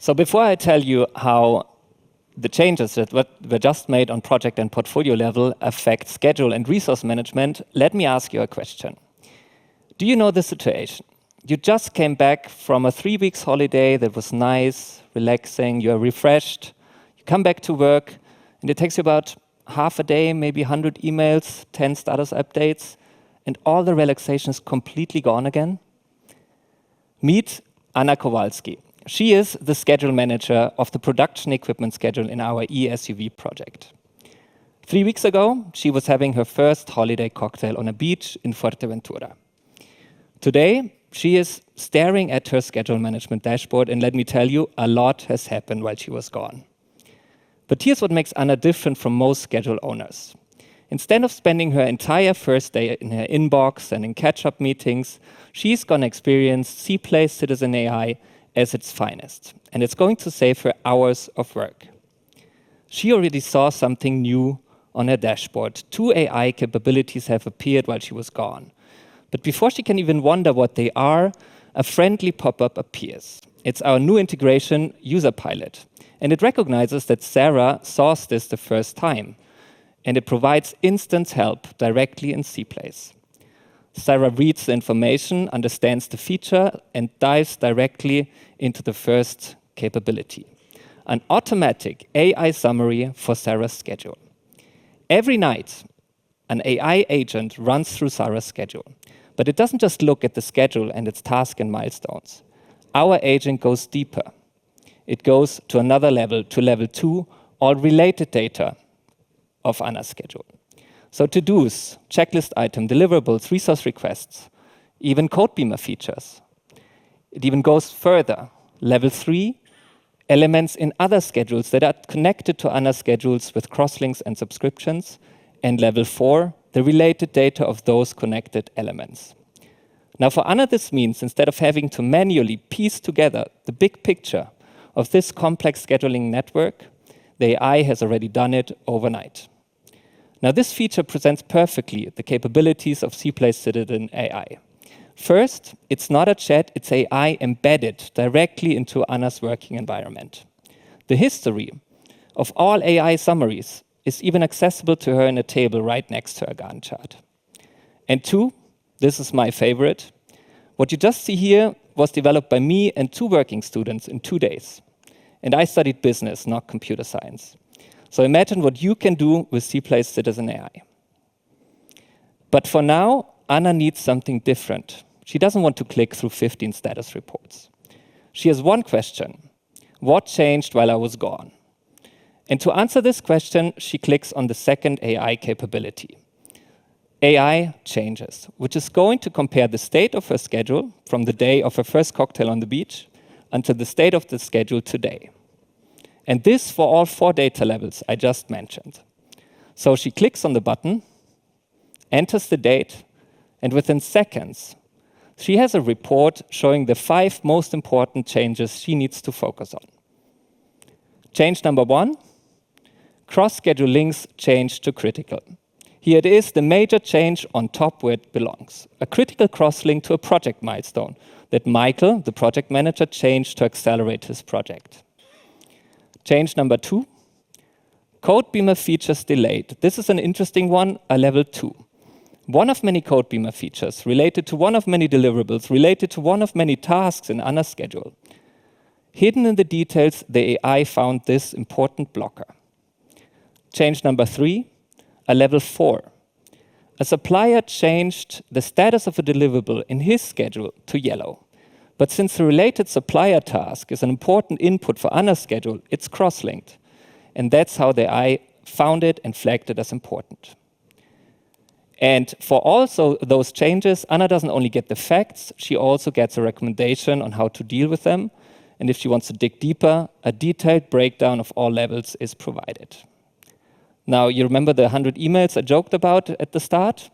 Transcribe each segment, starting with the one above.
So before I tell you how the changes that were just made on project and portfolio level affect schedule and resource management, let me ask you a question. Do you know the situation? You just came back from a 3 weeks holiday that was nice, relaxing, you're refreshed, you come back to work, and it takes you about half a day, maybe 100 emails, 10 status updates, and all the relaxation is completely gone again? Meet Anna Kowalski. She is the schedule manager of the production equipment schedule in our eSUV project. 3 weeks ago, she was having her first holiday cocktail on a beach in Fuerteventura. Today, she is staring at her schedule management dashboard, and let me tell you, a lot has happened while she was gone. But here's what makes Anna different from most schedule owners. Instead of spending her entire first day in her inbox and in catch-up meetings, she's going to experience cplace Citizen AI as its finest, and it's going to save her hours of work. She already saw something new on her dashboard. 2 AI capabilities have appeared while she was gone. But before she can even wonder what they are, a friendly pop-up appears. It's our new integration user pilot, and it recognizes that Sarah saw this the first time, and it provides instant help directly in cplace. Sarah reads the information, understands the feature, and dives directly into the first capability: an automatic AI summary for Sarah's schedule. Every night, an AI agent runs through Sarah's schedule, but it doesn't just look at the schedule and its tasks and milestones. Our agent goes deeper. It goes to another level, to level 2, all related data of Anna's schedule. So to-dos, checklist item, deliverables, resource requests, even Codebeamer features. It even goes further. Level 3, elements in other schedules that are connected to Anna's schedules with crosslinks and subscriptions. And level 4, the related data of those connected elements. Now for Anna, this means instead of having to manually piece together the big picture of this complex scheduling network, the AI has already done it overnight. Now this feature presents perfectly the capabilities of cplace Citizen AI. First, it's not a chat, it's AI embedded directly into Anna's working environment. The history of all AI summaries is even accessible to her in a table right next to her Gantt chart. And 2, this is my favorite. What you just see here was developed by me and 2 working students in 2 days. And I studied business, not computer science. So imagine what you can do with cplace Citizen AI. But for now, Anna needs something different. She doesn't want to click through 15 status reports. She has one question: what changed while I was gone? And to answer this question, she clicks on the second AI capability. AI changes, which is going to compare the state of her schedule from the day of her first cocktail on the beach until the state of the schedule today. And this for all 4 data levels I just mentioned. So she clicks on the button, enters the date, and within seconds, she has a report showing the 5 most important changes she needs to focus on. Change number 1, cross-schedule links change to critical. Here it is, the major change on top where it belongs. A critical cross-link to a project milestone that Michael, the project manager, changed to accelerate his project. Change number 2, Codebeamer features delayed. This is an interesting one, a level 2. One of many Codebeamer features related to one of many deliverables, related to one of many tasks in Anna's schedule. Hidden in the details, the AI found this important blocker. Change number 3, a level 4. A supplier changed the status of a deliverable in his schedule to yellow. But since the related supplier task is an important input for Anna's schedule, it's cross-linked. And that's how the AI found it and flagged it as important. And for also those changes, Anna doesn't only get the facts, she also gets a recommendation on how to deal with them. And if she wants to dig deeper, a detailed breakdown of all levels is provided. Now, you remember the 100 emails I joked about at the start?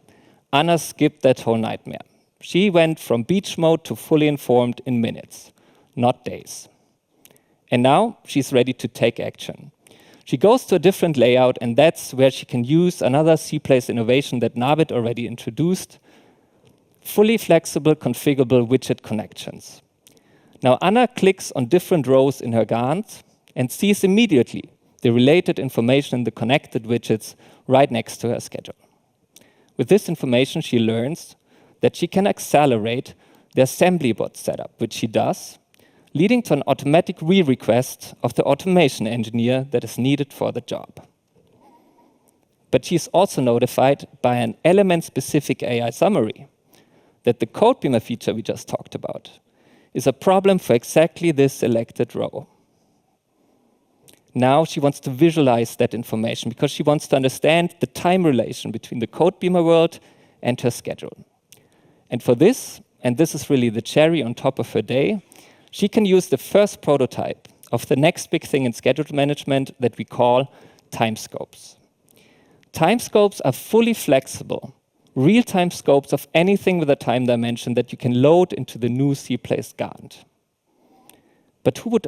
Anna skipped that whole nightmare. She went from beach mode to fully informed in minutes, not days. And now she's ready to take action. She goes to a different layout, and that's where she can use another cplace innovation that Navid already introduced, fully flexible, configurable widget connections. Now Anna clicks on different rows in her Gantt and sees immediately the related information in the connected widgets right next to her schedule. With this information, she learns that she can accelerate the assembly bot setup, which she does, leading to an automatic re-request of the automation engineer that is needed for the job. But she's also notified by an element-specific AI summary that the CodeBeamer feature we just talked about is a problem for exactly this selected row. Now she wants to visualize that information because she wants to understand the time relation between the CodeBeamer world and her schedule. And for this, and this is really the cherry on top of her day, she can use the first prototype of the next big thing in schedule management that we call time scopes. Time scopes are fully flexible, real-time scopes of anything with a time dimension that you can load into the new cplace Gantt. But who would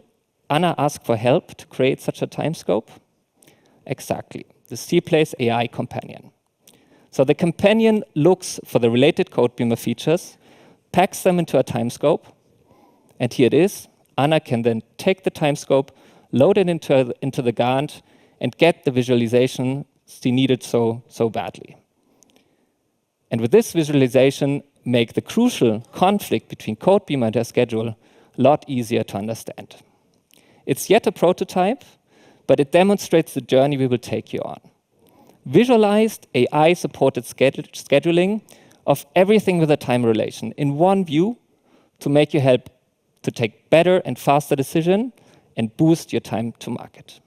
Anna ask for help to create such a time scope? Exactly, the cplace AI companion. So the companion looks for the related CodeBeamer features, packs them into a time scope, and here it is. Anna can then take the time scope, load it into the Gantt, and get the visualization she needed so badly. And with this visualization, make the crucial conflict between CodeBeamer and her schedule a lot easier to understand. It's yet a prototype, but it demonstrates the journey we will take you on. Visualized AI-supported scheduling of everything with a time relation in one view to make you help to take better and faster decisions and boost your time to market.